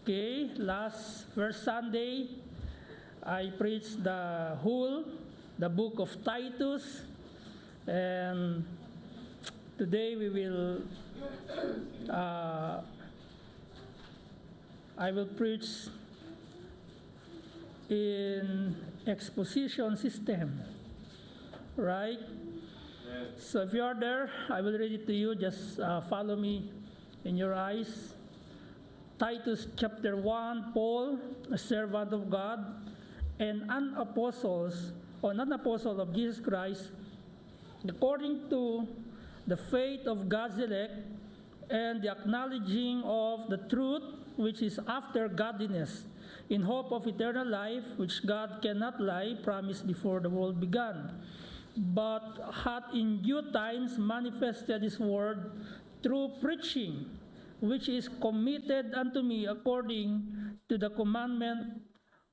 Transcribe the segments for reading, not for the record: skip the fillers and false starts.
Okay, first Sunday, I preached the book of Titus, and today I will preach in exposition system, right? So if you are there, I will read it to you. Just follow me in your eyes. Titus chapter 1, Paul, a servant of God and an apostle of Jesus Christ, according to the faith of God's elect and the acknowledging of the truth which is after godliness, in hope of eternal life, which God cannot lie, promised before the world began, but hath in due times manifested his word through preaching, which is committed unto me according to the commandment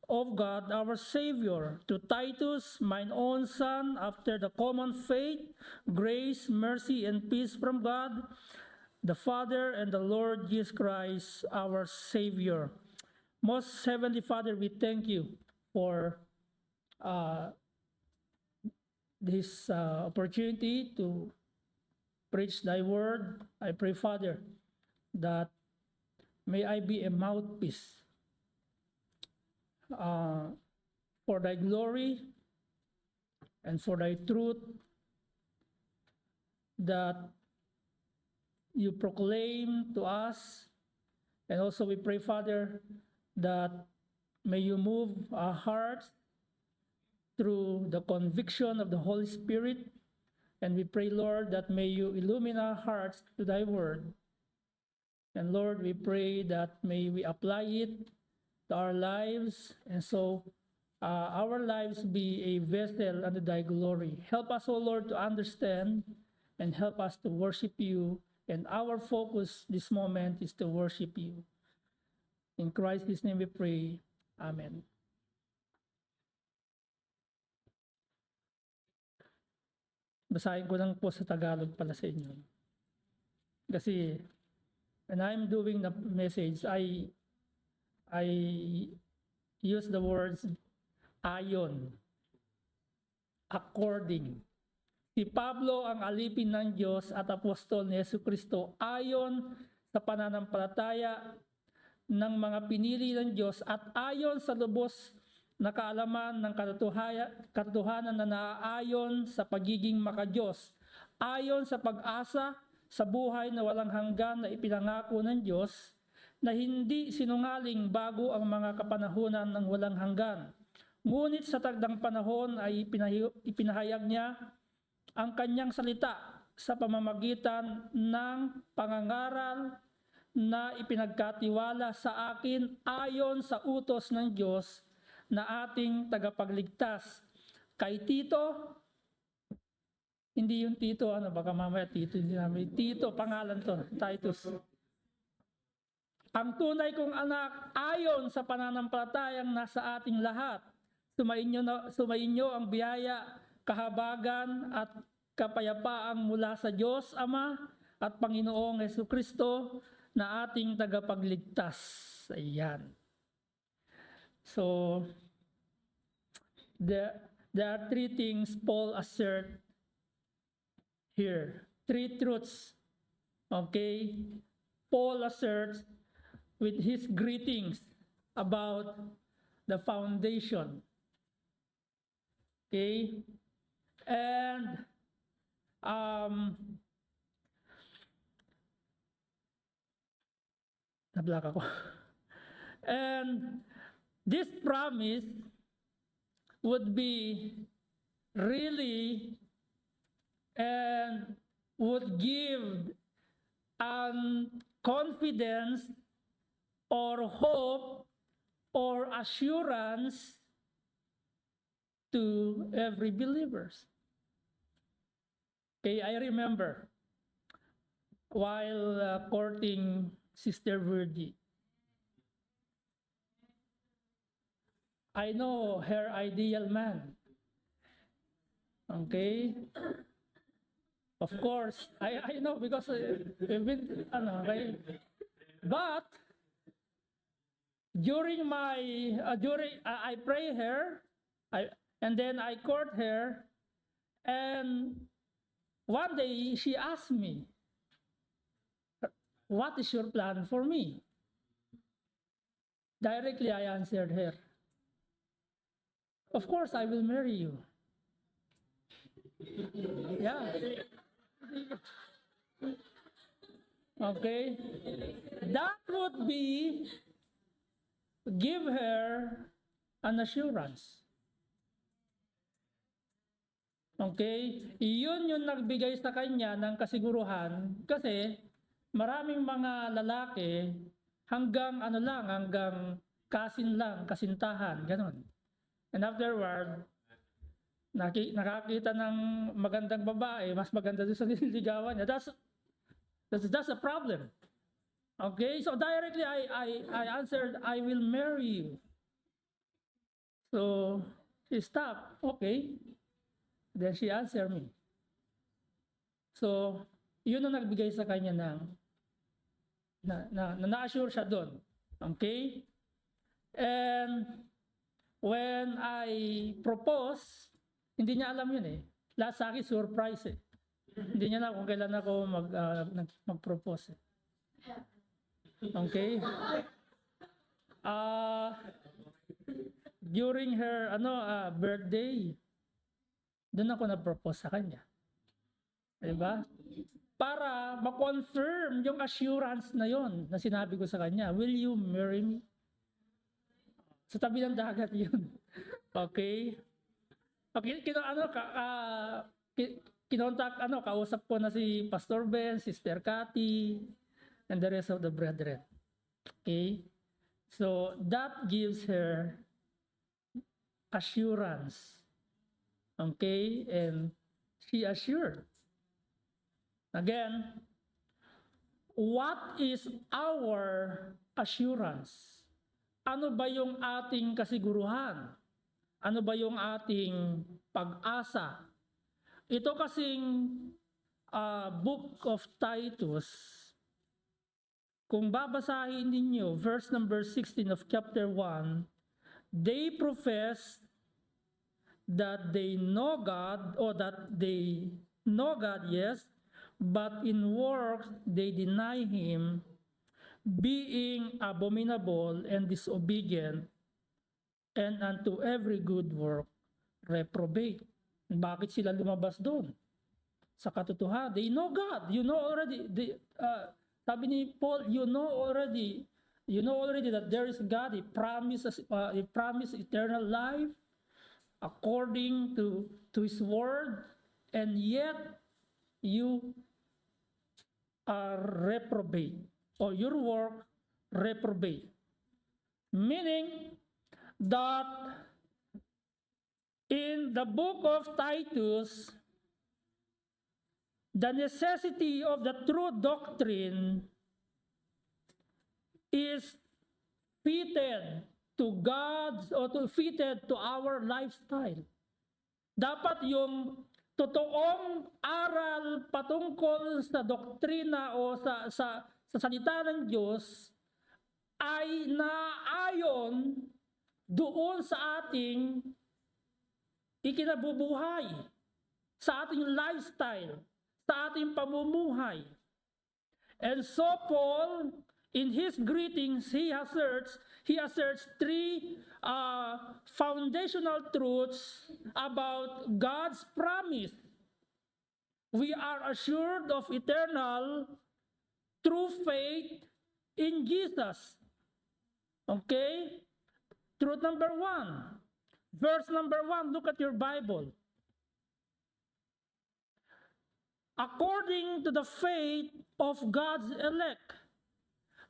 of God our Savior. To Titus, mine own son, after the common faith, grace, mercy, and peace from God, the Father, and the Lord Jesus Christ our Savior. Most Heavenly Father, we thank you for this opportunity to preach thy word. I pray, Father, that may I be a mouthpiece for thy glory and for thy truth that you proclaim to us. And also we pray, Father, that may you move our hearts through the conviction of the Holy Spirit. And we pray, Lord, that may you illumine our hearts to thy word. And Lord, we pray that may we apply it to our lives, and so our lives be a vessel unto thy glory. Help us, O Lord, to understand and help us to worship you. And our focus this moment is to worship you. In Christ's name we pray. Amen. Basahin ko lang po sa Tagalog pala sa inyo. Kasi when I'm doing the message, I use the words ayon, according. Si Pablo ang alipin ng Diyos at apostol ni Jesucristo ayon sa pananampalataya ng mga pinili ng Diyos at ayon sa lubos na kaalaman ng katotohanan na naaayon sa pagiging makadiyos, ayon sa pag-asa sa buhay na walang hanggan na ipinangako ng Diyos, na hindi sinungaling bago ang mga kapanahunan ng walang hanggan. Ngunit sa tagdang panahon ay ipinahayag niya ang kanyang salita sa pamamagitan ng pangangaral na ipinagkatiwala sa akin ayon sa utos ng Diyos na ating tagapagligtas. Kay Tito, hindi yung Tito, baka mamaya Tito, hindi namin. Tito, pangalan to, Titus. Ang tunay kong anak, ayon sa pananampalatayang nasa ating lahat, sumainyo ang biyaya, kahabagan at kapayapaang mula sa Diyos Ama at Panginoong Jesucristo na ating tagapagligtas. Ayan. So, there are three things Paul assert here. Three truths. Okay? Paul asserts with his greetings about the foundation. Okay? And nablak ako. And this promise would be really and would give confidence or hope or assurance to every believers. Okay, I remember while courting Sister Virgie, I know her ideal man. Okay? Of course, I know because we've been, okay? But during I pray her, and then I court her, and one day she asked me, "What is your plan for me?" Directly I answered her, "Of course I will marry you." Yeah. Okay. That would be give her an assurance. Okay? Iyon yung nagbigay sa kanya ng kasiguruhan kasi maraming mga lalaki hanggang kasin lang, kasintahan, ganun. And afterward, nakakita ng magandang babae, mas maganda doon sa nililigawan niya. That's a problem. Okay, so directly I answered, "I will marry you." So she stopped. Okay. Then she answered me. So yun ang nagbigay sa kanya ng na-assure siya doon. Okay? And when I propose, hindi niya alam yun eh. Lahat sa akin surprise eh. Hindi niya alam kung kailan ako mag-propose eh. Okay? During her birthday, doon ako na-propose sa kanya. Diba? Para ma-confirm yung assurance na yon na sinabi ko sa kanya, "Will you marry me?" Sa tabi ng dagat yun. Okay? Okay, kausap ko na si Pastor Ben, Sister Cathy, and the rest of the brethren. Okay? So, that gives her assurance. Okay? And she assured. Again, what is our assurance? Ano ba yung ating kasiguruhan? Ano ba yung ating pag-asa? Ito kasing book of Titus, kung babasahin ninyo, verse number 16 of chapter 1, they profess that they know God, or that they know God, yes, but in works they deny Him, being abominable and disobedient, and unto every good work reprobate. Bakit sila lumabas doon? Sa katotohanan, they know God. You know already, sabi ni Paul, you know already that there is God. He promised eternal life according to His word, and yet you are reprobate, or your work reprobate. Meaning that in the book of Titus, the necessity of the true doctrine is fitted to God's, or fitted to our lifestyle. Dapat yung totoong aral patungkol sa doktrina o sa salita ng Diyos ay naayon doon sa ating ikinabubuhay, sa ating lifestyle, sa ating pamumuhay. And so Paul, in his greetings, he asserts three foundational truths about God's promise. We are assured of eternal true faith in Jesus. Okay? Truth number 1. Verse number 1, look at your Bible. According to the faith of God's elect,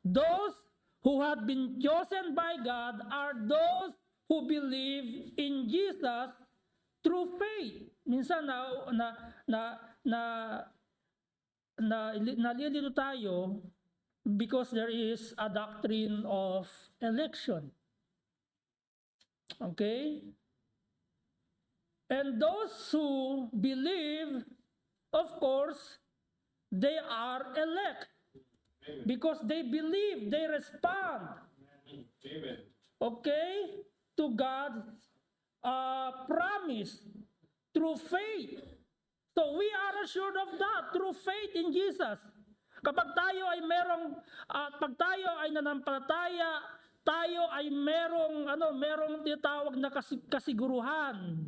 those who have been chosen by God are those who believe in Jesus through faith. Minsan nalilito tayo because there is a doctrine of election. Okay? And those who believe, of course, they are elect. Because they believe, they respond Amen. Okay? To God's promise through faith. So we are assured of that through faith in Jesus. Kapag tayo ay pag tayo ay nanampalataya, tayo ay merong tinatawag na kasiguruhan.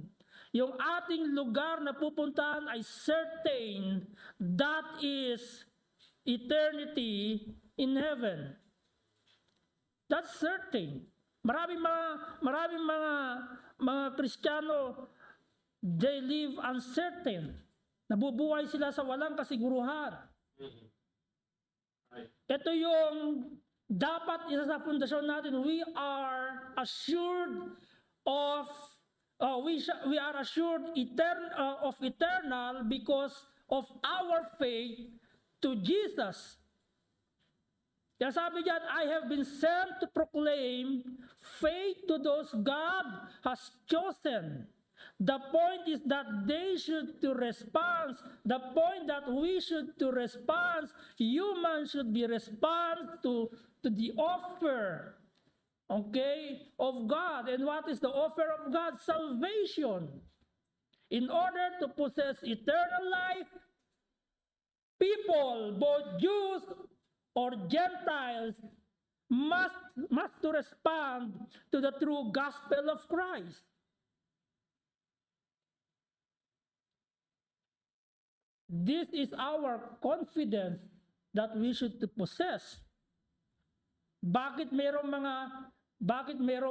Yung ating lugar na pupuntahan ay certain, that is eternity in heaven. That's certain. Maraming mga Kristiyano, they live uncertain. Nabubuhay sila sa walang kasiguruhan. Ito yung dapat isa sa pundasyon natin. We are assured of we are assured of eternal because of our faith to Jesus. Kaya sabi diyan, I have been sent to proclaim faith to those God has chosen. The point is that they should to respond. The point that we should to respond. Humans should be respond to the offer, okay, of God. And what is the offer of God? Salvation. In order to possess eternal life, people, both Jews or Gentiles, must to respond to the true gospel of Christ. This is our confidence that we should possess. Bakit merong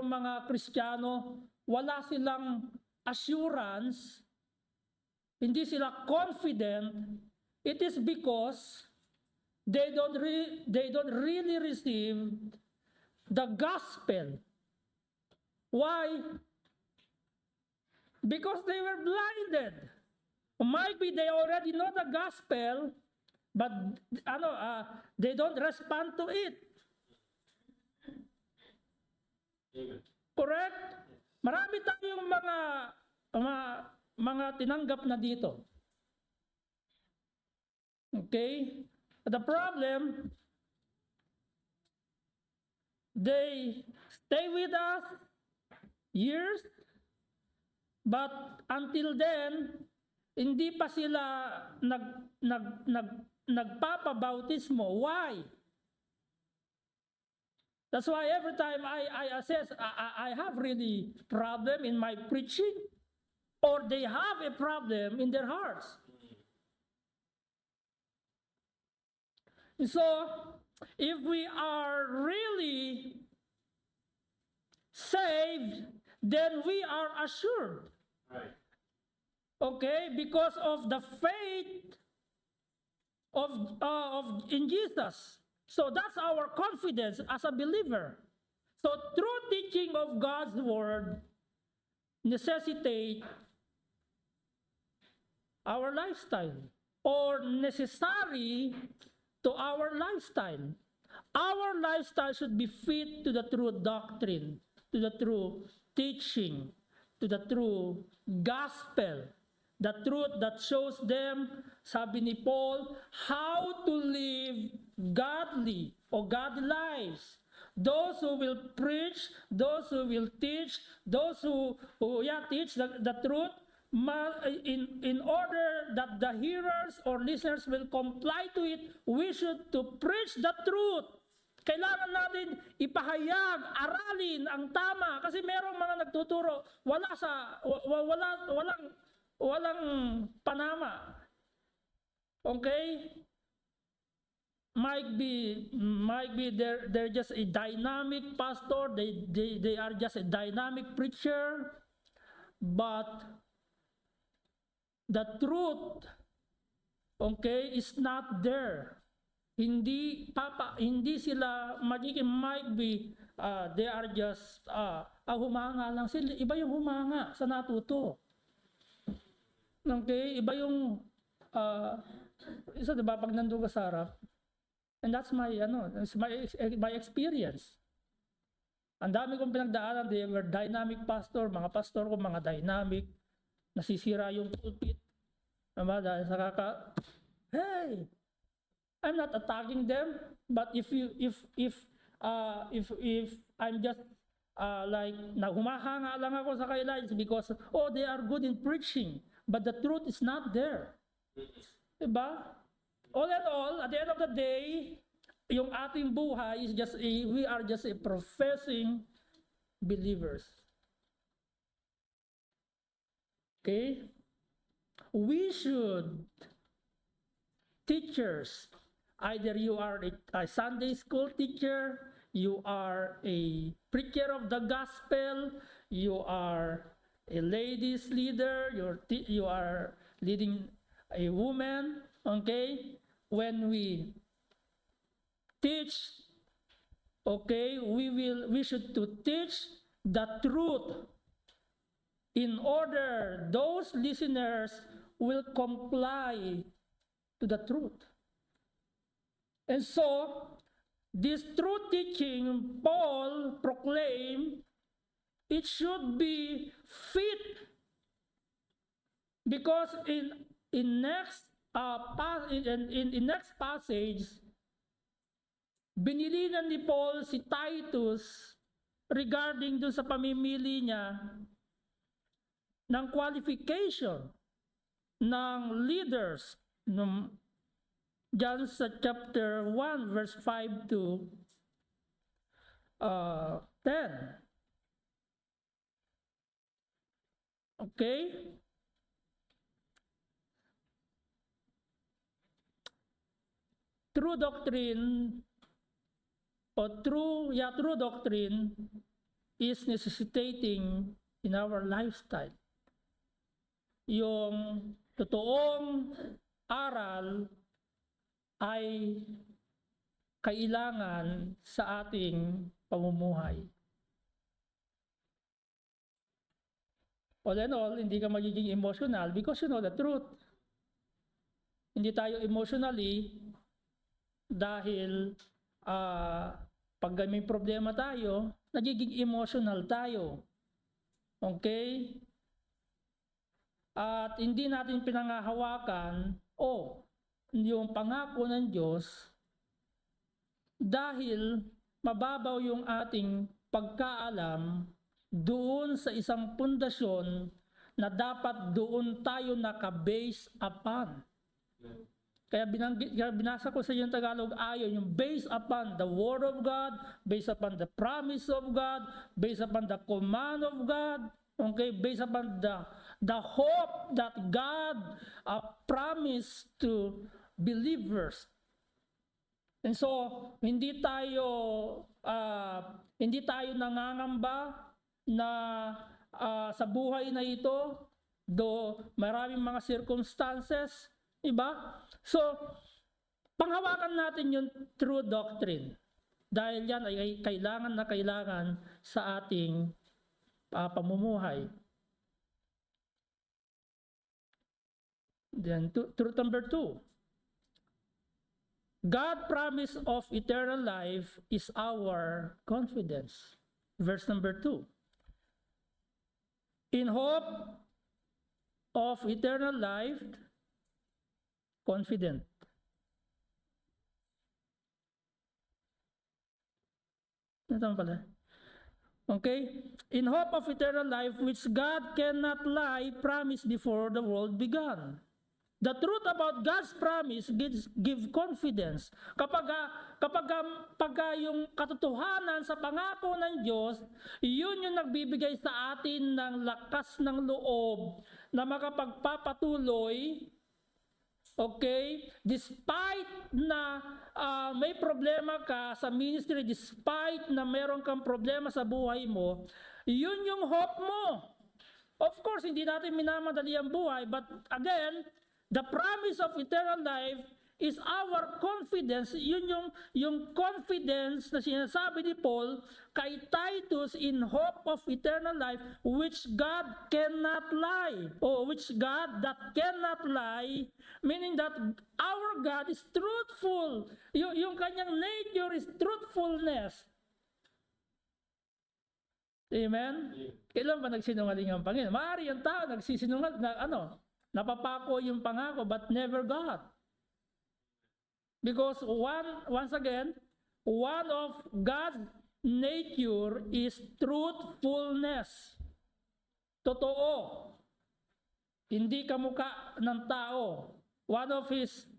mga Kristiyano wala silang assurance, hindi sila confident? It is because they don't really receive the gospel. Why? Because they were blinded. Might be they already know the gospel, but they don't respond to it. Amen. Correct? Marami tayong mga tinanggap na dito. Okay? The problem, they stay with us years, but until then, hindi pa sila nagpapabautismo. Why? That's why every time I assess, I have really problem in my preaching, or they have a problem in their hearts. So, if we are really saved, then we are assured. Right. Okay, because of the faith of in Jesus. So that's our confidence as a believer. So true teaching of God's word necessitate our lifestyle, or necessary to our lifestyle. Our lifestyle should be fit to the true doctrine, to the true teaching, to the true gospel. The truth that shows them, sabi ni Paul, how to live godly or godly lives. Those who will preach, those who will teach, those who teach the truth, in order that the hearers or listeners will comply to it, we should to preach the truth. Kailangan natin ipahayag, aralin ang tama, kasi merong mga nagtuturo walang panama. Okay? Might be they're just a dynamic pastor, they are just a dynamic preacher, but the truth, okay, is not there. Hindi sila magiging, might be they are just humanga lang sila. Iba yung humanga sa natuto. Okay, iba yung isa, diba, pag nandun ka sa harap, and that's my experience. Ang dami kong pinagdaanan, they were dynamic pastor, mga pastor ko, mga dynamic, nasisira yung pulpit. Diba, dahil sa hey, I'm not attacking them, but if if I'm just like humahanga lang ako sa kanila, it's because they are good in preaching, but the truth is not there. Diba? All in all, at the end of the day, yung ating buhay is just we are just a professing believers. Okay? We should, teachers, either you are a Sunday school teacher, you are a preacher of the gospel, you are a ladies leader, you are leading a woman, okay? When we teach, okay, we should to teach the truth in order those listeners will comply to the truth. And so, this truth teaching, Paul proclaimed, it should be fit, because in next passage, binilinan ni Paul si Titus regarding dun sa pamimili niya ng qualification ng leaders dyan sa chapter 1 verse 5 to 10. Okay? True doctrine true doctrine is necessitating in our lifestyle. Yung totoong aral ay kailangan sa ating pamumuhay. All in all, hindi ka magiging emotional because you know the truth. Hindi tayo emotionally dahil pag may problema tayo, nagiging emotional tayo. Okay? At hindi natin pinangahawakan yung pangako ng Diyos dahil mababaw yung ating pagkaalam doon sa isang pundasyon na dapat doon tayo naka-base upon. Kaya binasa ko sa yung Tagalog ayon, yung based upon the Word of God, based upon the promise of God, based upon the command of God, okay, based upon the hope that God promised to believers. And so, hindi tayo nangangamba na sa buhay na ito, maraming mga circumstances, diba? So, panghawakan natin yung true doctrine. Dahil yan ay kailangan sa ating pamumuhay. Then, truth number 2. God promise of eternal life is our confidence. Verse number 2. In hope of eternal life, confident. Ito pala. Okay? In hope of eternal life, which God cannot lie, promised before the world began. The truth about God's promise give confidence. Kapag yung katotohanan sa pangako ng Diyos, yun yung nagbibigay sa atin ng lakas ng loob na makapagpapatuloy. Okay? Despite na may problema ka sa ministry, despite na meron kang problema sa buhay mo, yun yung hope mo. Of course, hindi natin minamadali ang buhay, but again, the promise of eternal life is our confidence. Yun yung confidence na sinasabi ni Paul kay Titus in hope of eternal life, which God cannot lie. Which God that cannot lie, meaning that our God is truthful. Yung kanyang nature is truthfulness. Amen? Kailan ba nagsinungaling ang Panginoon? Maaari yung tao nagsisinungaling napapako yung pangako but never God. Because once again, one of God's nature is truthfulness. Totoo. Hindi kamukha ng tao. One of his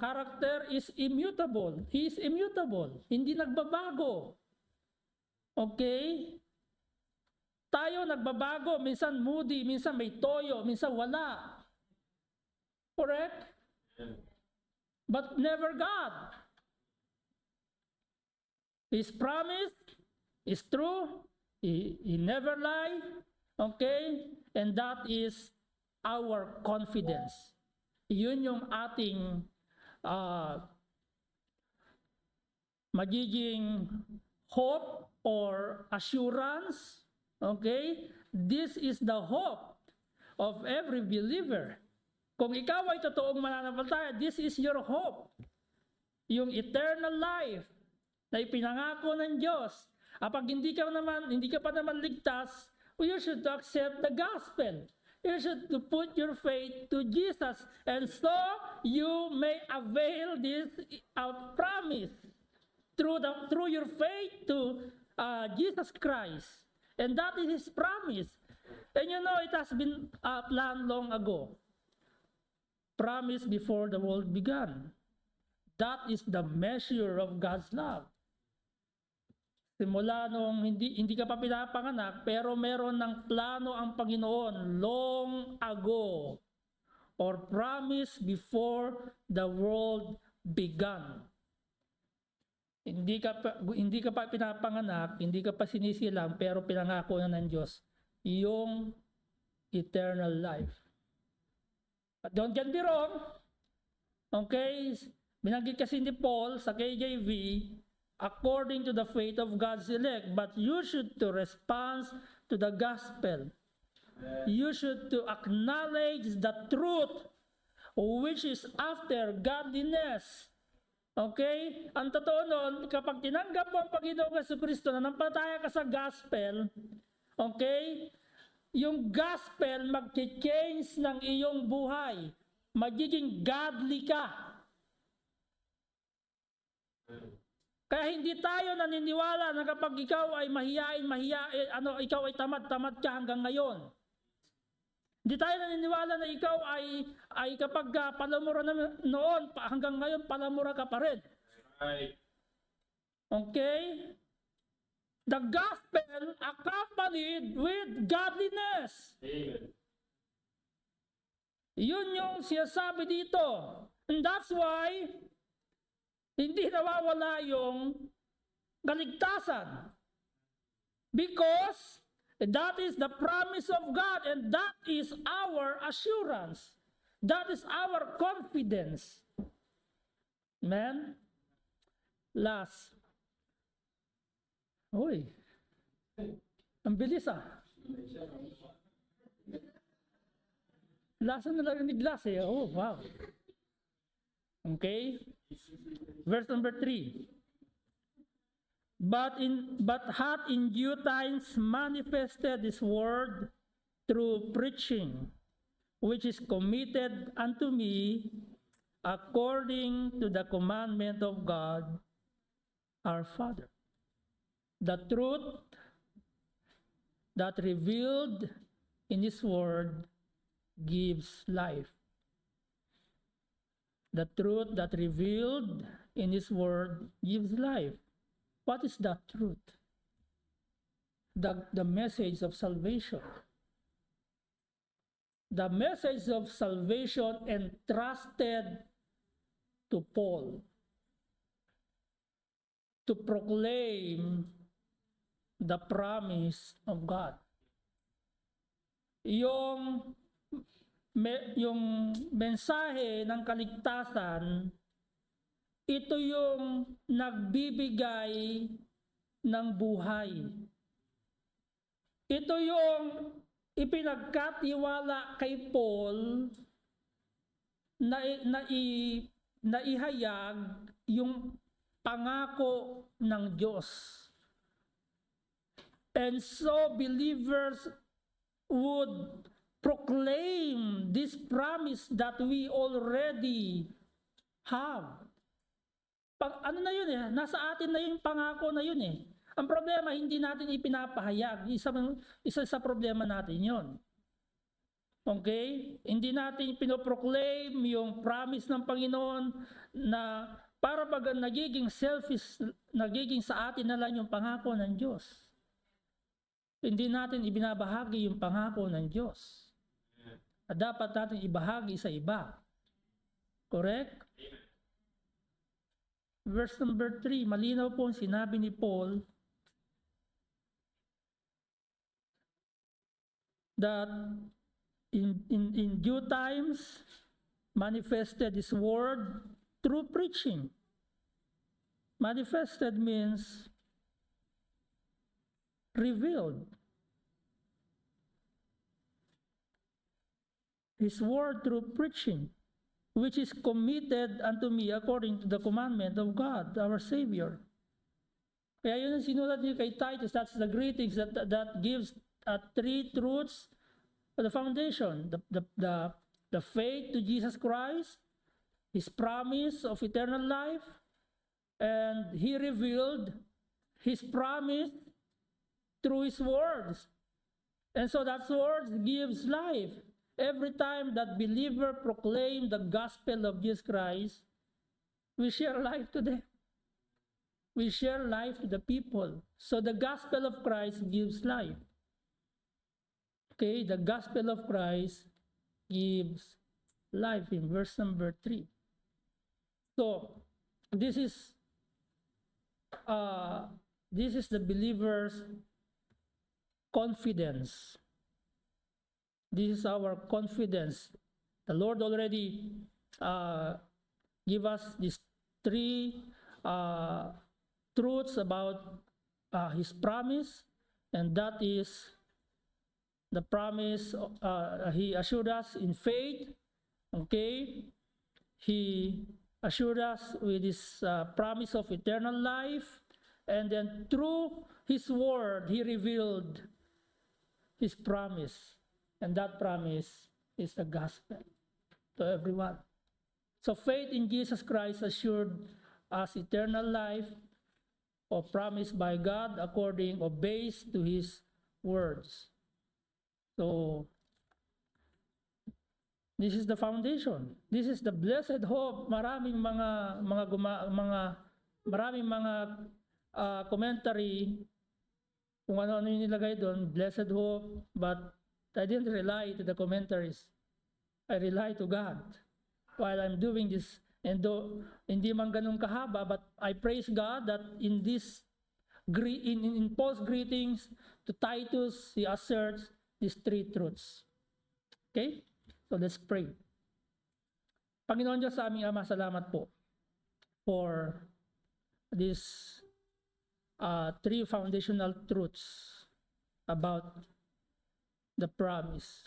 character is immutable. He is immutable. Hindi nagbabago. Okay? Tayo nagbabago. Minsan moody, minsan may toyo, minsan wala. Correct? But never God. His promise is true. He never lie. Okay? And that is our confidence. Yun yung ating magiging hope or assurance. Okay? This is the hope of every believer. Kung ikaw ay totoong mananampalataya, this is your hope. Yung eternal life na ipinangako ng Diyos. Kapag hindi ka pa naman ligtas, you should accept the gospel. You should put your faith to Jesus, and so you may avail this promise through your faith to Jesus Christ. And that is His promise. And you know, it has been planned long ago. Promised before the world began. That is the measure of God's love. Simula nung hindi ka pa pinapanganak, pero meron ng plano ang Panginoon long ago, or promise before the world began. Hindi ka pa pinapanganak, hindi ka pa sinisilang, pero pinangako na ng Diyos yung eternal life. But don't get me wrong. Okay? Binanggit kasi ni Paul sa KJV, according to the faith of God's elect, but you should to respond to the gospel. You should to acknowledge the truth, which is after godliness. Okay? Ang totoo nun, kapag tinanggap mo ang Panginoong Jesucristo, nanampalataya ka sa gospel, okay? Yung gospel mag-change ng iyong buhay. Magiging godly ka. Kaya hindi tayo naniniwala na kapag ikaw ay mahiyain, ikaw ay tamad ka hanggang ngayon. Hindi tayo naniniwala na ikaw ay kapag palamura na noon, hanggang ngayon palamura ka pa rin. Right. Okay? The gospel accompanied with godliness. Amen. Yun yung sinasabi dito. And that's why hindi nawawala yung kaligtasan. Because that is the promise of God, and that is our assurance. That is our confidence. Amen? Last. Uy. Ang bilis ah. Last na lang ni Glass eh. Oh, wow. Okay? Verse number 3. But hath in due times manifested this word through preaching, which is committed unto me according to the commandment of God our Father. The truth that revealed in His word gives life. The truth that revealed in His word gives life. What is that truth? The message of salvation. The message of salvation entrusted to Paul to proclaim the promise of God. Yung mensahe ng kaligtasan, ito yung nagbibigay ng buhay. Ito yung ipinagkatiwala kay Paul na ihayag yung pangako ng Diyos. And so believers would proclaim this promise that we already have. ano na yun eh, nasa atin na yung pangako na yun eh. Ang problema, hindi natin ipinapahayag. Isa sa problema natin yon. Okay? Hindi natin pinoproclaim yung promise ng Panginoon na para pag nagiging selfish, nagiging sa atin na lang yung pangako ng Diyos. Hindi natin ibinabahagi yung pangako ng Diyos. At dapat natin ibahagi sa iba. Correct? Verse number 3, malinaw po ang sinabi ni Paul that in due times manifested His word through preaching. Manifested means revealed. His word through preaching, which is committed unto me according to the commandment of God, our Savior. Kaya yun ang sinulat niyo kay Titus, that's the greetings that gives three truths for the foundation, the faith to Jesus Christ, His promise of eternal life, and He revealed His promise through His words. And so that words gives life. Every time that believer proclaim the gospel of Jesus Christ, we share life to them. We share life to the people. So the gospel of Christ gives life. Okay, the gospel of Christ gives life in verse number 3. So this is the believer's confidence. This is our confidence. The Lord already give us these three truths about His promise, and that is the promise He assured us in faith. Okay, He assured us with His promise of eternal life, and then through His word He revealed His promise. And that promise is the gospel to everyone. So faith in Jesus Christ assured us eternal life, or promised by God according or based to His words. So this is the foundation. This is the blessed hope. Maraming commentary kung ano yung nilagay doon, blessed hope, but I didn't rely to the commentaries. I rely to God while I'm doing this. And though hindi man ganun kahaba, but I praise God that in this in Paul's greetings to Titus, he asserts these three truths. Okay? So let's pray. Panginoon Diyos, sa aming Ama, salamat po for these three foundational truths about the promise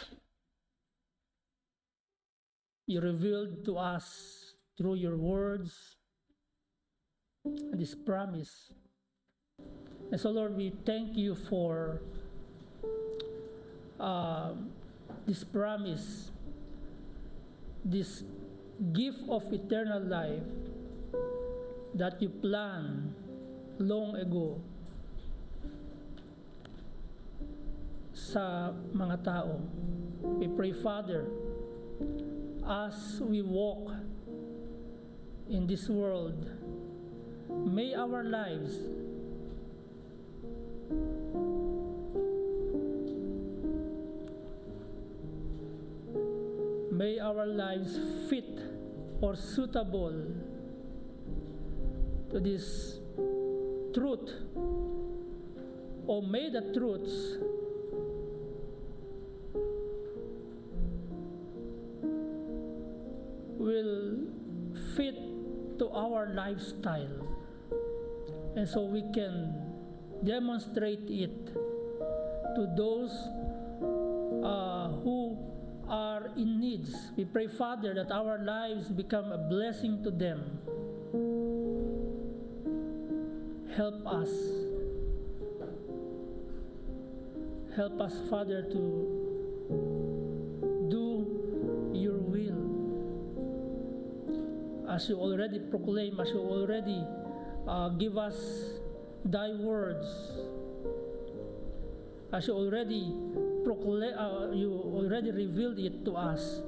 you revealed to us through your words, this promise. And so, Lord, we thank you for this promise, this gift of eternal life that you planned long ago sa mga tao. We pray, Father, as we walk in this world, may our lives fit or suitable to this truth, or may the truths will fit to our lifestyle, and so we can demonstrate it to those who are in needs. We pray, Father, that our lives become a blessing to them. Help us, Father, to do your will as you already proclaim, as you already give us thy words, as you already proclaim, you already revealed it to us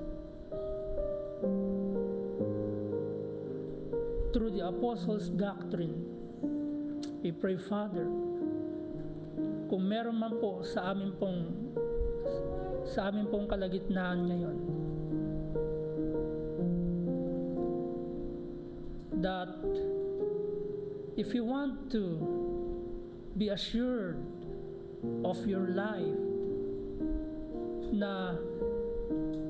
through the apostles' doctrine. We pray, Father, kung meron man po sa amin pong kalagitnaan ngayon, that if you want to be assured of your life, na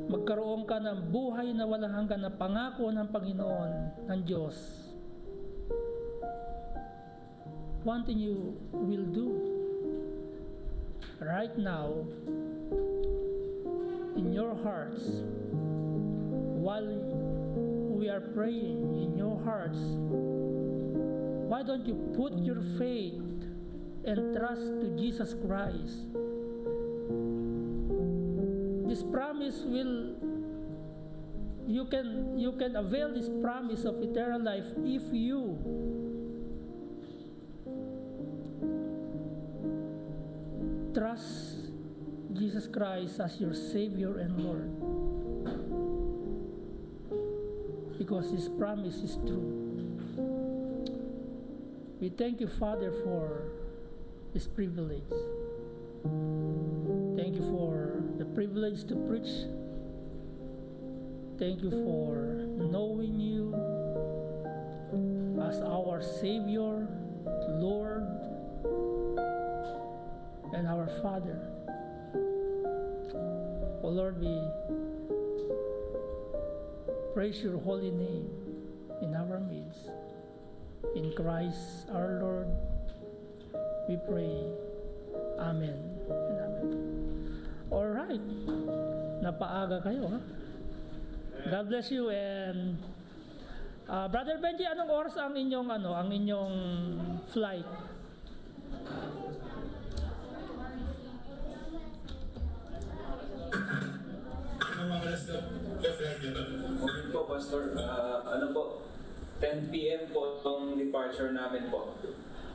magkaroon ka ng buhay na walang hanggan na pangako ng Panginoon ng Diyos, one thing you will do right now in your hearts, while we are praying in your hearts, why don't you put your faith and trust to Jesus Christ? This promise will, you can avail this promise of eternal life if you trust Jesus Christ as your Savior and Lord, because His promise is true. We thank you, Father, for this privilege. Thank you for the privilege to preach. Thank you for knowing you as our Savior, Lord, and our Father. Oh Lord, we praise your holy name in our midst. In Christ our Lord, we pray. Amen and amen. All right. Napaaga kayo, ha? God bless you. And Brother Benji, anong oras ang inyong flight? Morning po, Pastor. 10 p.m. po itong departure namin po.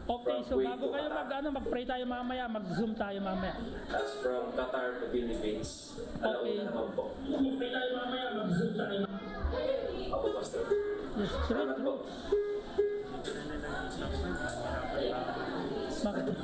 Okay, so bago kayo mag-pray tayo mamaya, mag-zoom tayo mamaya. As from Qatar to Philippines. Okay. Alauna naman po. Mag-pray tayo mamaya, mag-zoom tayo. Ako, Pastor. Yes, straight Salamat through. po. Bakit?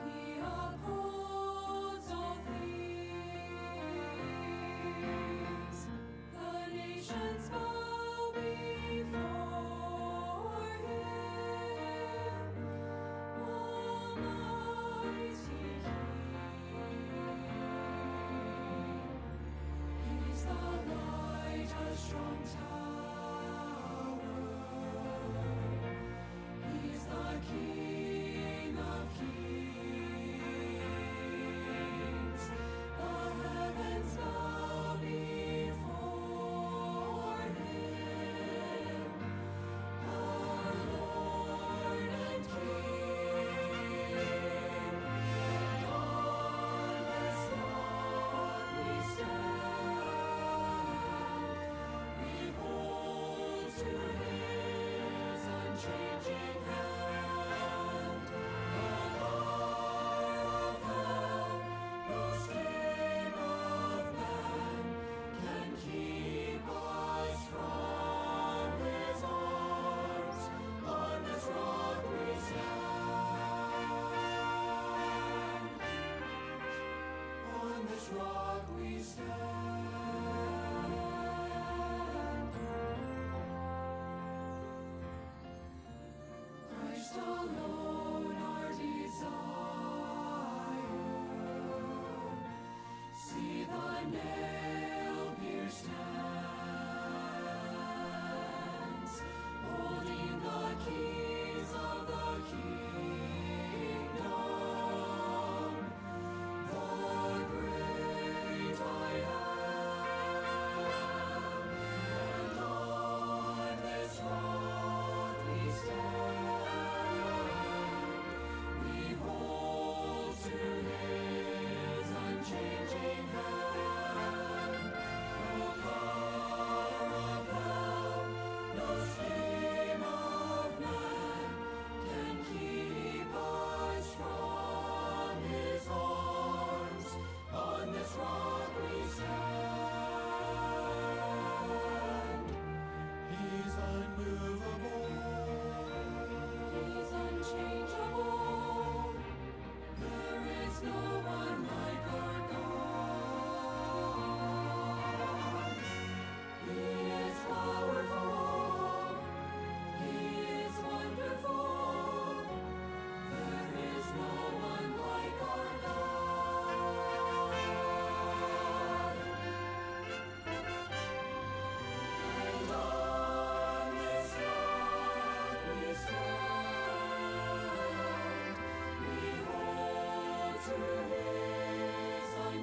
He upholds all things. The nations bow before Him. Almighty He's the light, a strong tower. He's the King of kings. The heavens bow before Him, our Lord and King. And on this rock we stand. We hold to His unchanging hand. The power of hell, no scheme of man can keep us from His arms. On this rock we stand. On this rock we stand. Christ alone our desire. See the nail-pierced hands, holding the keys of the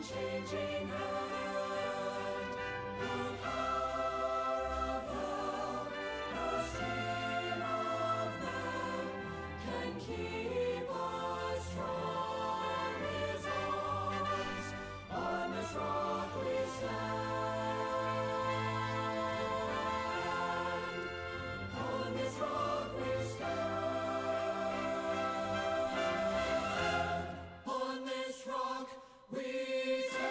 unchanging hand. No power of hell, no scheme of man can keep us from His arms. On this rock we stand. On this rock we stand. On this rock we stand.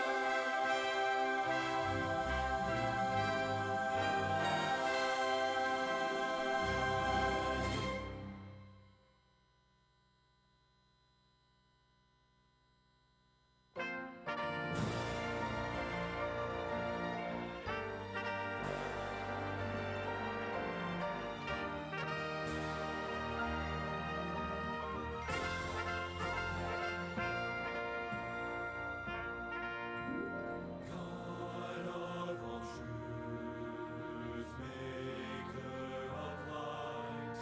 God of all truth, maker of light,